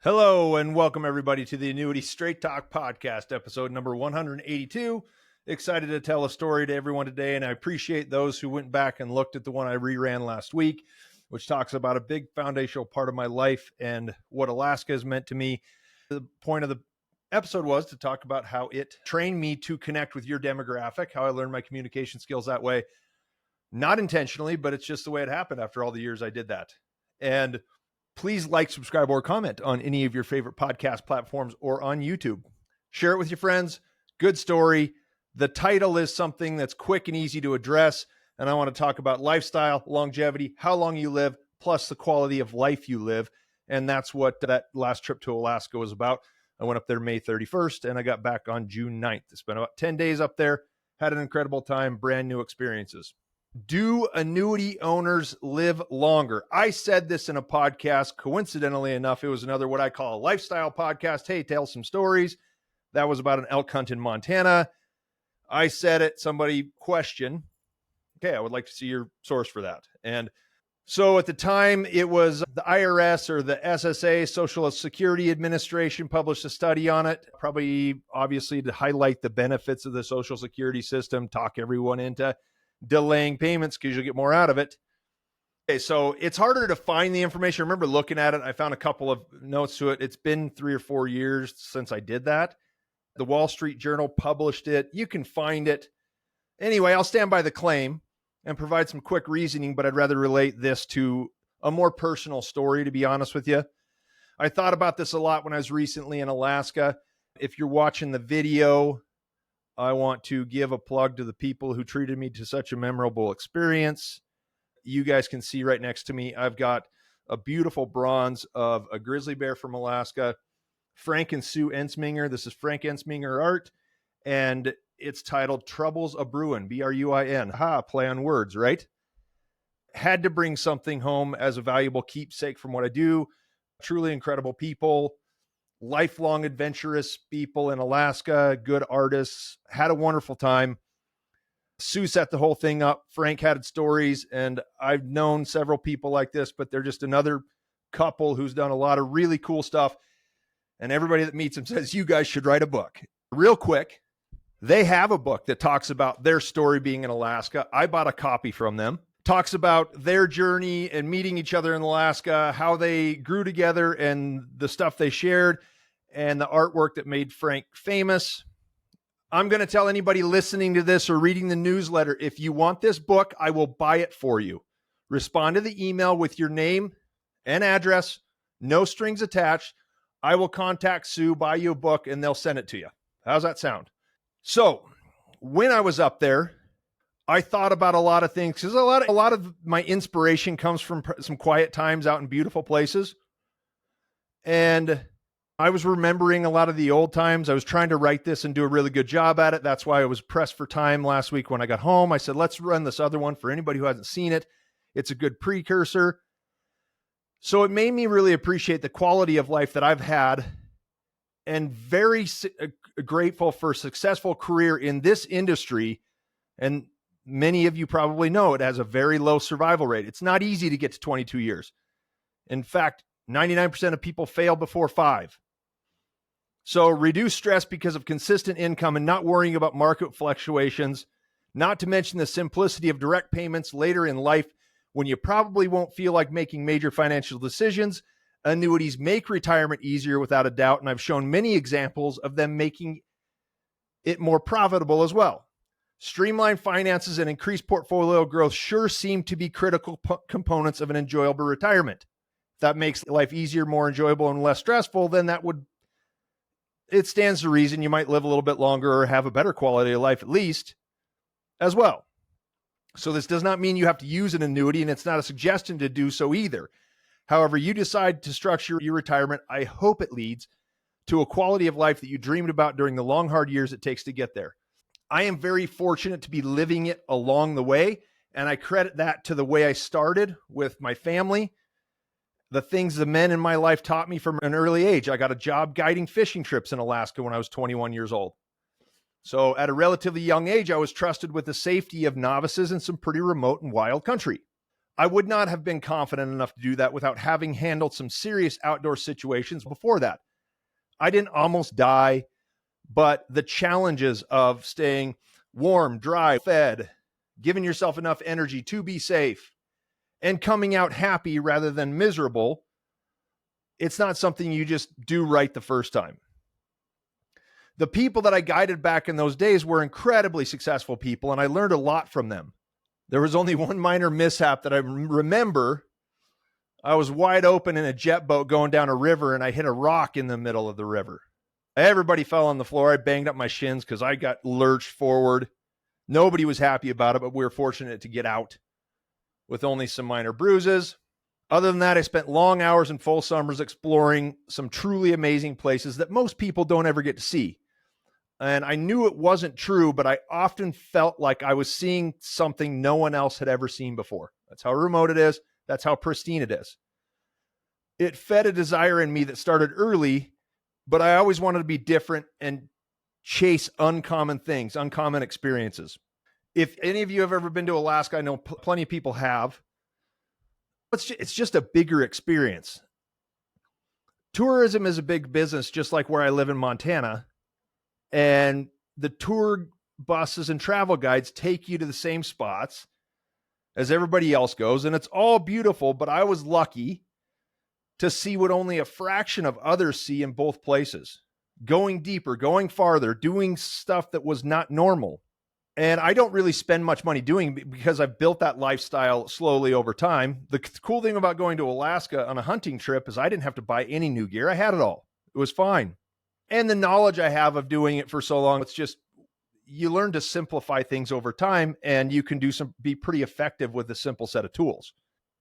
Hello and welcome everybody to the Annuity Straight Talk podcast, episode number 182. Excited to tell a story to everyone today, and I appreciate those who went back and looked at the one I reran last week, which talks about a big foundational part of my life and what Alaska has meant to me. The point of the episode was to talk about how it trained me to connect with your demographic, how I learned my communication skills that way. Not intentionally, but it's just the way it happened after all the years I did that. And please like, subscribe, or comment on any of your favorite podcast platforms or on YouTube. Share it with your friends. Good story. The title is something that's quick and easy to address. And I want to talk about lifestyle, longevity, how long you live, plus the quality of life you live. And that's what that last trip to Alaska was about. I went up there May 31st and I got back on June 9th. I spent about 10 days up there, had an incredible time, brand new experiences. Do annuity owners live longer? I said this in a podcast. Coincidentally enough, it was another what I call a lifestyle podcast. Hey, tell some stories. That was about an elk hunt in Montana. I said it. Somebody questioned. Okay, I would like to see your source for that. And so at the time, it was the IRS or the SSA, Social Security Administration, published a study on it, probably obviously to highlight the benefits of the Social Security system, talk everyone into delaying payments because you'll get more out of it. Okay, so it's harder to find the information. I remember looking at it. I found a couple of notes to it. It's been 3 or 4 years since I did that. The Wall Street Journal published it. You can find it. Anyway, I'll stand by the claim and provide some quick reasoning, but I'd rather relate this to a more personal story, to be honest with you. I thought about this a lot when I was recently in Alaska. If you're watching the video, I want to give a plug to the people who treated me to such a memorable experience. You guys can see right next to me, I've got a beautiful bronze of a grizzly bear from Alaska, Frank and Sue Ensminger. This is Frank Ensminger art, and it's titled Troubles A Bruin, B-R-U-I-N. Ha, play on words, right? Had to bring something home as a valuable keepsake from what I do. Truly incredible people. Lifelong adventurous people in Alaska, good artists, had a wonderful time. Sue set the whole thing up. Frank had stories, and I've known several people like this, but they're just another couple who's done a lot of really cool stuff. And everybody that meets them says, you guys should write a book. Real quick, they have a book that talks about their story being in Alaska. I bought a copy from them. Talks about their journey and meeting each other in Alaska, how they grew together and the stuff they shared and the artwork that made Frank famous. I'm going to tell anybody listening to this or reading the newsletter, if you want this book, I will buy it for you. Respond to the email with your name and address, no strings attached. I will contact Sue, buy you a book, and they'll send it to you. How's that sound? So when I was up there, I thought about a lot of things because a lot of my inspiration comes from some quiet times out in beautiful places. And I was remembering a lot of the old times. I was trying to write this and do a really good job at it. That's why I was pressed for time last week when I got home. I said, let's run this other one for anybody who hasn't seen it. It's a good precursor. So it made me really appreciate the quality of life that I've had and very grateful for a successful career in this industry. And many of you probably know it has a very low survival rate. It's not easy to get to 22 years. In fact, 99% of people fail before 5. So reduce stress because of consistent income and not worrying about market fluctuations, not to mention the simplicity of direct payments later in life when you probably won't feel like making major financial decisions. Annuities make retirement easier without a doubt, and I've shown many examples of them making it more profitable as well. Streamlined finances and increased portfolio growth sure seem to be critical components of an enjoyable retirement. If that makes life easier, more enjoyable, and less stressful, then it stands to reason you might live a little bit longer or have a better quality of life at least as well. So this does not mean you have to use an annuity, and it's not a suggestion to do so either. However you decide to structure your retirement, I hope it leads to a quality of life that you dreamed about during the long, hard years it takes to get there. I am very fortunate to be living it along the way, and I credit that to the way I started with my family, the things the men in my life taught me from an early age. I got a job guiding fishing trips in Alaska when I was 21 years old. So at a relatively young age, I was trusted with the safety of novices in some pretty remote and wild country. I would not have been confident enough to do that without having handled some serious outdoor situations before that. I didn't almost die, but the challenges of staying warm, dry, fed, giving yourself enough energy to be safe, and coming out happy rather than miserable, it's not something you just do right the first time. The people that I guided back in those days were incredibly successful people, and I learned a lot from them. There was only one minor mishap that I remember. I was wide open in a jet boat going down a river, and I hit a rock in the middle of the river. Everybody fell on the floor. I banged up my shins because I got lurched forward. Nobody was happy about it, but we were fortunate to get out with only some minor bruises. Other than that, I spent long hours and full summers exploring some truly amazing places that most people don't ever get to see. And I knew it wasn't true, but I often felt like I was seeing something no one else had ever seen before. That's how remote it is. That's how pristine it is. It fed a desire in me that started early, but I always wanted to be different and chase uncommon things, uncommon experiences. If any of you have ever been to Alaska, I know plenty of people have. It's just a bigger experience. Tourism is a big business, just like where I live in Montana. And the tour buses and travel guides take you to the same spots as everybody else goes. And it's all beautiful, but I was lucky to see what only a fraction of others see in both places. Going deeper, going farther, doing stuff that was not normal. And I don't really spend much money doing it because I've built that lifestyle slowly over time. The cool thing about going to Alaska on a hunting trip is I didn't have to buy any new gear. I had it all. It was fine. And the knowledge I have of doing it for so long, it's just, you learn to simplify things over time, and you can be pretty effective with a simple set of tools.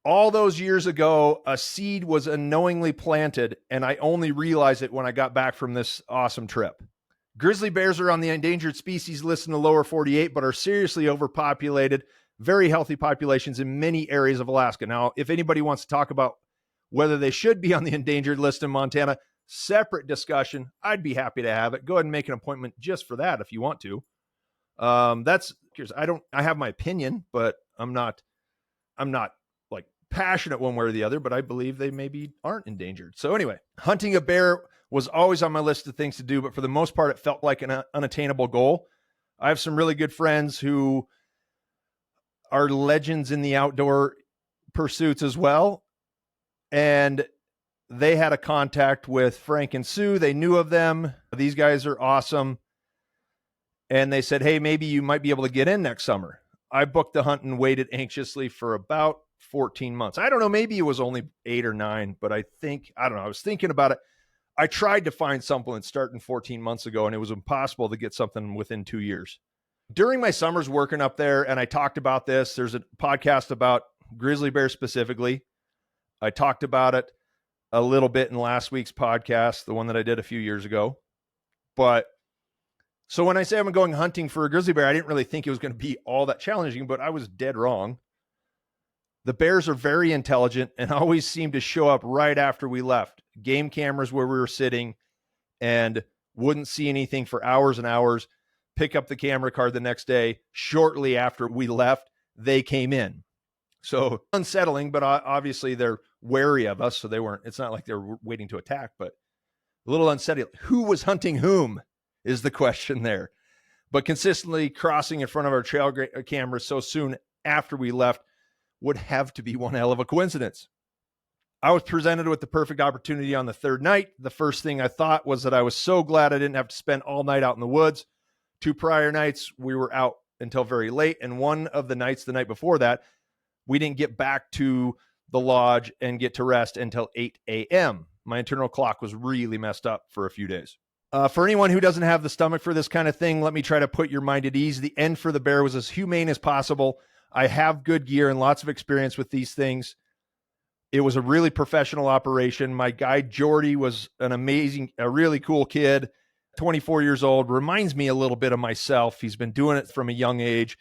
All those years ago, a seed was unknowingly planted, and I only realized it when I got back from this awesome trip. Grizzly bears are on the endangered species list in the lower 48, but are seriously overpopulated, very healthy populations in many areas of Alaska. Now, if anybody wants to talk about whether they should be on the endangered list in Montana, separate discussion, I'd be happy to have it. Go ahead and make an appointment just for that if you want to. I have my opinion, but I'm not like passionate one way or the other, but I believe they maybe aren't endangered. So anyway, hunting a bear was always on my list of things to do, but for the most part, it felt like an unattainable goal. I have some really good friends who are legends in the outdoor pursuits as well. And they had a contact with Frank and Sue. They knew of them. These guys are awesome. And they said, hey, maybe you might be able to get in next summer. I booked the hunt and waited anxiously for about 14 months. I don't know, maybe it was only 8 or 9, but I was thinking about it. I tried to find something starting 14 months ago, and it was impossible to get something within 2 years. During my summers working up there, and I talked about this, there's a podcast about grizzly bears specifically. I talked about it a little bit in last week's podcast, the one that I did a few years ago. But so when I say I'm going hunting for a grizzly bear, I didn't really think it was going to be all that challenging, but I was dead wrong. The bears are very intelligent and always seem to show up right after we left. Game cameras where we were sitting, and wouldn't see anything for hours and hours. Pick up the camera card the next day. Shortly after we left, they came in. So unsettling, but obviously they're wary of us. So it's not like they're waiting to attack, but a little unsettling. Who was hunting whom is the question there. But consistently crossing in front of our trail cameras so soon after we left would have to be one hell of a coincidence. I was presented with the perfect opportunity on the third night. The first thing I thought was that I was so glad I didn't have to spend all night out in the woods. 2 prior nights, we were out until very late. And one of the nights, the night before that, we didn't get back to the lodge and get to rest until 8 a.m. My internal clock was really messed up for a few days. For anyone who doesn't have the stomach for this kind of thing, let me try to put your mind at ease. The end for the bear was as humane as possible. I have good gear and lots of experience with these things. It was a really professional operation. My guide, Jordy, was a really cool kid, 24 years old, reminds me a little bit of myself. He's been doing it from a young age,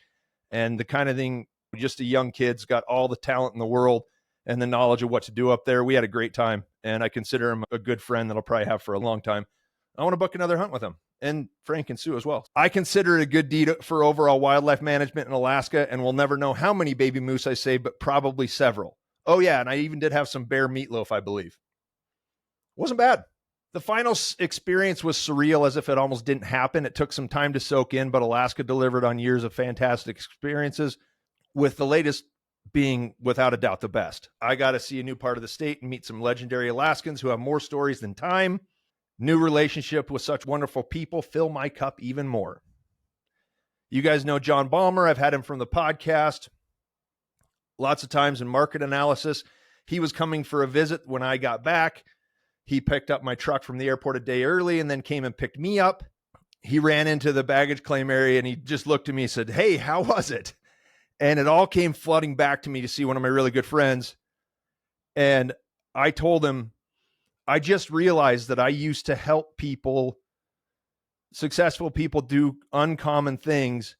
and the kind of thing, just a young kid's got all the talent in the world and the knowledge of what to do up there. We had a great time, and I consider him a good friend that I'll probably have for a long time. I want to book another hunt with him. and Frank and Sue as well. I consider it a good deed for overall wildlife management in Alaska, and will never know how many baby moose I saved, but probably several. Oh yeah, and I even did have some bear meatloaf, I believe. Wasn't bad. The final experience was surreal, as if it almost didn't happen. It took some time to soak in, but Alaska delivered on years of fantastic experiences, with the latest being without a doubt the best. I got to see a new part of the state and meet some legendary Alaskans who have more stories than time. New relationship with such wonderful people fill my cup even more. You guys know John Balmer. I've had him from the podcast lots of times in market analysis. He was coming for a visit when I got back. He picked up my truck from the airport a day early and then came and picked me up. He ran into the baggage claim area and he just looked at me and said, "Hey, how was it?" And it all came flooding back to me to see one of my really good friends. And I told him, I just realized that I used to help people, successful people, do uncommon things.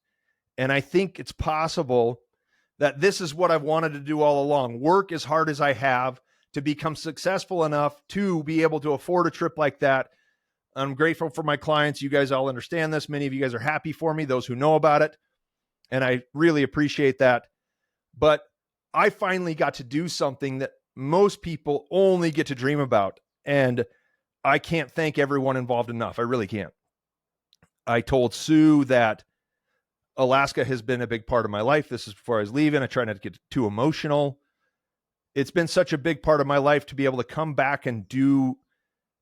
And I think it's possible that this is what I've wanted to do all along. Work as hard as I have to become successful enough to be able to afford a trip like that. I'm grateful for my clients. You guys all understand this. Many of you guys are happy for me, those who know about it. And I really appreciate that. But I finally got to do something that most people only get to dream about. And I can't thank everyone involved enough. I really can't. I told Sue that Alaska has been a big part of my life. This is before I was leaving. I try not to get too emotional. It's been such a big part of my life to be able to come back and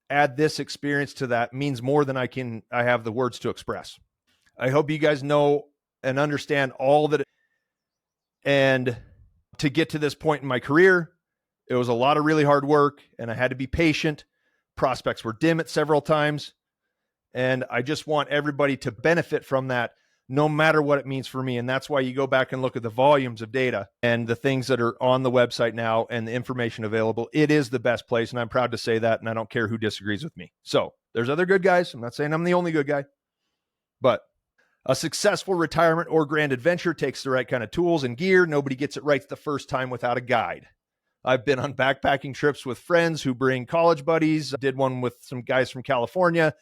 add this experience to that means more than I have the words to express. I hope you guys know and understand all that. And to get to this point in my career, it was a lot of really hard work and I had to be patient. Prospects were dim at several times. And I just want everybody to benefit from that, no matter what it means for me. And that's why you go back and look at the volumes of data and the things that are on the website now and the information available. It is the best place. And I'm proud to say that. And I don't care who disagrees with me. So there's other good guys. I'm not saying I'm the only good guy, but a successful retirement or grand adventure takes the right kind of tools and gear. Nobody gets it right the first time without a guide. I've been on backpacking trips with friends who bring college buddies. I did one with some guys from California.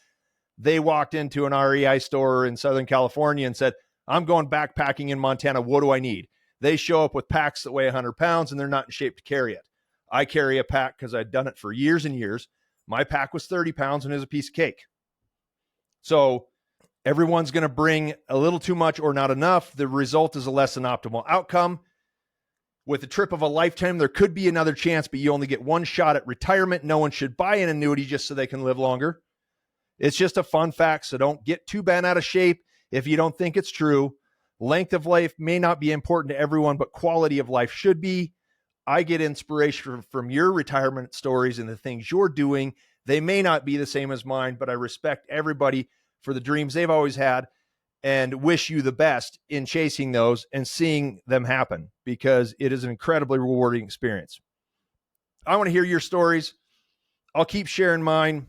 They walked into an REI store in Southern California and said, "I'm going backpacking in Montana. What do I need?" They show up with packs that weigh 100 pounds and they're not in shape to carry it. I carry a pack because I'd done it for years and years. My pack was 30 pounds and is a piece of cake. So everyone's going to bring a little too much or not enough. The result is a less than optimal outcome. With a trip of a lifetime, there could be another chance, but you only get one shot at retirement. No one should buy an annuity just so they can live longer. It's just a fun fact, so don't get too bent out of shape if you don't think it's true. Length of life may not be important to everyone, but quality of life should be. I get inspiration from your retirement stories and the things you're doing. They may not be the same as mine, but I respect everybody for the dreams they've always had and wish you the best in chasing those and seeing them happen, because it is an incredibly rewarding experience. I want to hear your stories. I'll keep sharing mine.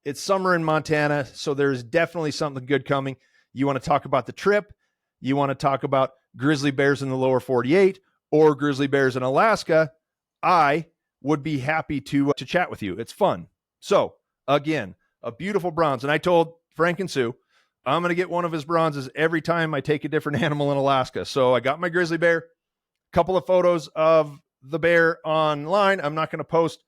It's summer in Montana, so there's definitely something good coming. You want to talk about the trip? You want to talk about grizzly bears in the lower 48 or grizzly bears in Alaska? I would be happy to chat with you. It's fun. So again, a beautiful bronze. And I told Frank and Sue, I'm going to get one of his bronzes every time I take a different animal in Alaska. So I got my grizzly bear, a couple of photos of the bear online. I'm not going to post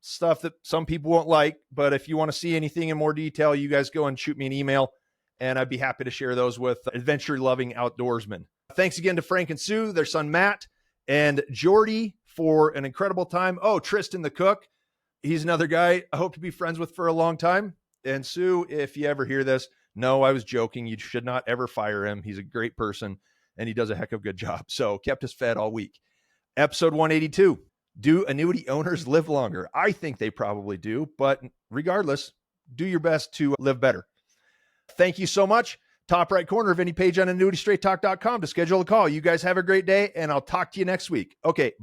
stuff that some people won't like, but if you want to see anything in more detail, you guys go and shoot me an email and I'd be happy to share those with adventure loving outdoorsmen. Thanks again to Frank and Sue, their son Matt, and Jordy for an incredible time. Oh, Tristan the cook. He's another guy I hope to be friends with for a long time. And Sue, if you ever hear this, no, I was joking. You should not ever fire him. He's a great person and he does a heck of a good job. So kept us fed all week. Episode 182. Do annuity owners live longer? I think they probably do, but regardless, do your best to live better. Thank you so much. Top right corner of any page on AnnuityStraightTalk.com to schedule a call. You guys have a great day and I'll talk to you next week. Okay. Bye.